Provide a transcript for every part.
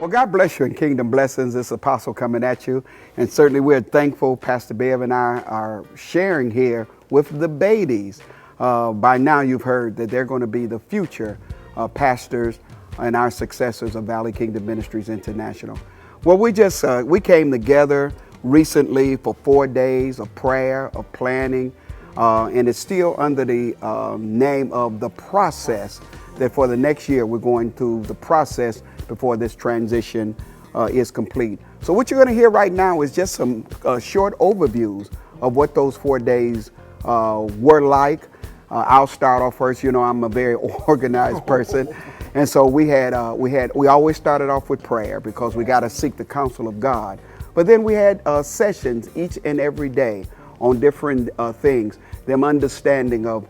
Well, God bless you and kingdom blessings. This apostle coming at you. And certainly we're thankful Pastor Bev and I are sharing here with the Bady'S. By now you've heard that they're going to be the future pastors and our successors of Valley Kingdom Ministries International. Well, we came together recently for 4 days of prayer, of planning, and it's still under the name of the process, that for the next year we're going through the process before this transition is complete. So what you're going to hear right now is just some short overviews of what those 4 days were like. I'll start off first. You know, I'm a very organized person. And so we always started off with prayer because we got to seek the counsel of God. But then we had sessions each and every day on different things, them understanding of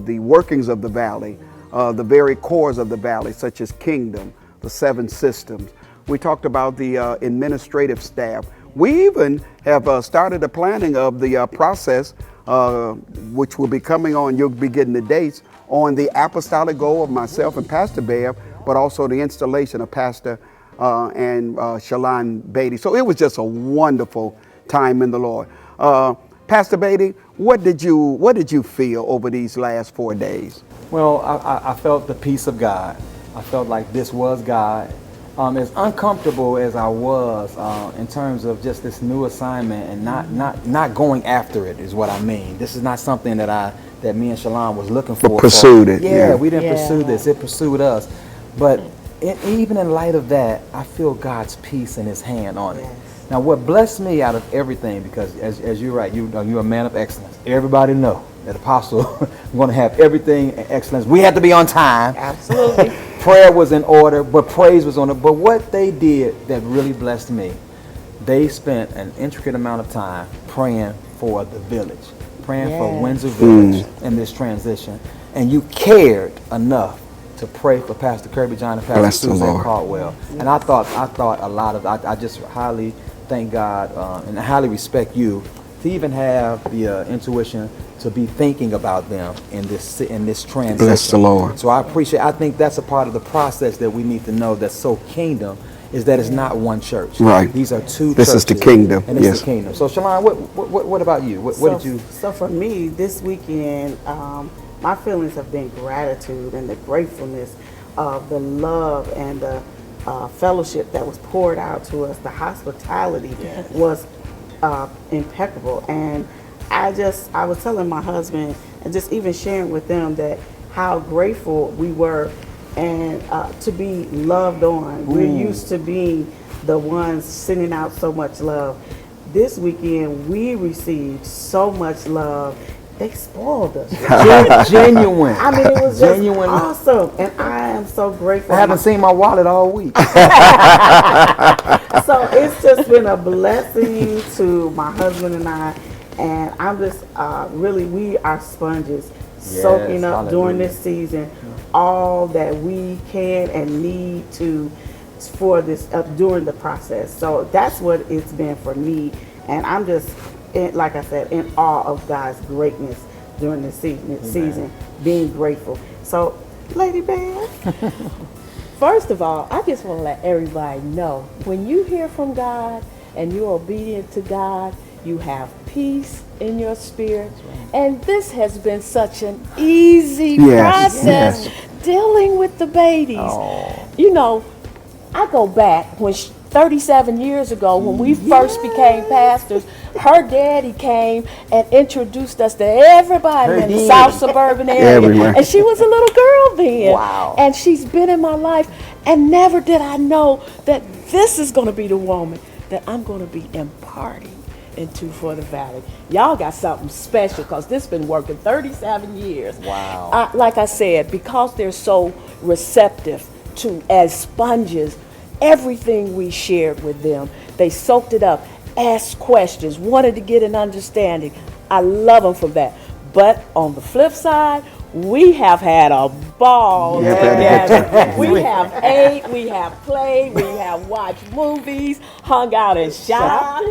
the workings of the valley, the very cores of the valley, such as kingdom, the 7 systems. We talked about the administrative staff. We even have started the planning of the process, which will be coming on, you'll be getting the dates, on the apostolic goal of myself and Pastor Bev, but also the installation of Pastor and Shalon Bady. So it was just a wonderful time in the Lord. Pastor Bady, what did you feel over these last 4 days? Well, I felt the peace of God. I felt like this was God. As uncomfortable as I was in terms of just this new assignment and not going after it is what I mean. This is not something that me and Shalon was looking for. Pursued it. Yeah, we didn't pursue this. It pursued us. But even in light of that, I feel God's peace in His hand on it. Now, what blessed me out of everything, because as you're right, you're a man of excellence. Everybody know that apostle, we're going to have everything in excellence. We had to be on time. Absolutely. Prayer was in order, but praise was on it. But what they did that really blessed me, they spent an intricate amount of time praying for the village, praying for Windsor Village in this transition. And you cared enough to pray for Pastor Kirby John and Pastor Suzanne Caldwell. And I thought a lot of, I just highly thank God and I highly respect you to even have the intuition to be thinking about them in this transition. Bless the Lord. So I think that's a part of the process that we need to know that's so kingdom, is that it's not one church. Right. These are two This churches. is the kingdom. And it's the kingdom. So Shalon, what about you? What did you? So for me, this weekend, my feelings have been gratitude and the gratefulness of the love and the fellowship that was poured out to us. The hospitality was impeccable. And I was telling my husband and just even sharing with them that how grateful we were and to be loved on. We're used to being the ones sending out so much love. This weekend we received so much love. They spoiled us. Genuine. I mean, it was just Genuine. awesome, and I am so grateful. I haven't seen my wallet all week. So it's just been a blessing to my husband and I, and I'm just we are sponges, soaking up during this season all that we can and need to for this during the process. So that's what it's been for me, and I'm just, like I said, in awe of God's greatness during this season, being grateful. So, Lady Bear. First of all, I just want to let everybody know, when you hear from God and you're obedient to God, you have peace in your spirit. And this has been such an easy process dealing with the Bady'S. Oh. You know, I go back when 37 years ago when we first became pastors. Her daddy came and introduced us to everybody in the South suburban area. Everywhere. And she was a little girl then. Wow. And she's been in my life. And never did I know that this is going to be the woman that I'm going to be imparting into for the Valley. Y'all got something special because this been working 37 years. Wow. Like I said, because they're so receptive to, as sponges, everything we shared with them, they soaked it up, asked questions, wanted to get an understanding. I love them for that. But on the flip side, We have had a ball Yeah, together. We have ate, we have played, we have watched movies, hung out and shopped.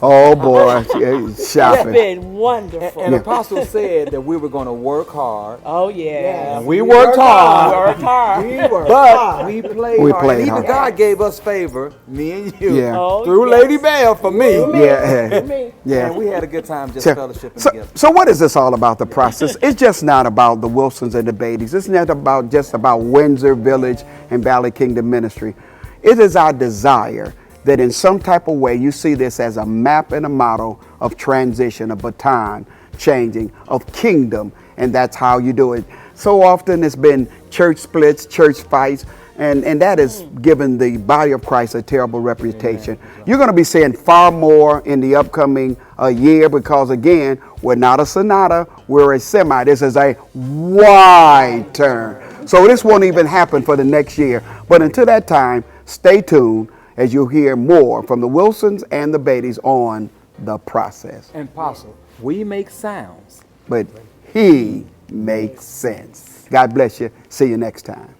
Oh boy, It's shopping. been wonderful. And Apostle said that we were going to work hard. Oh yeah. And we worked hard. Worked hard. But we played We hard. played and even hard. God gave us favor, me and you, Yeah. Oh, through yes. Lady Bell for me. Yeah, Me. yeah. And we had a good time just So, fellowshipping so, together. so what is this all about, the process? It's just not about the Wilsons and the Bady'S. It's not about just about Windsor Village and Valley Kingdom Ministry. It is our desire that in some type of way you see this as a map and a model of transition, a baton changing, of kingdom, and that's how you do it. So often it's been church splits, church fights, and that has given the body of Christ a terrible reputation. You're going to be seeing far more in the upcoming year because, again, we're not a sonata, we're a semi. This is a wide turn. So this won't even happen for the next year. But until that time, stay tuned as you'll hear more from the Wilsons and the Bady'S on the process. And Apostle, we make sounds. But he makes sense. God bless you. See you next time.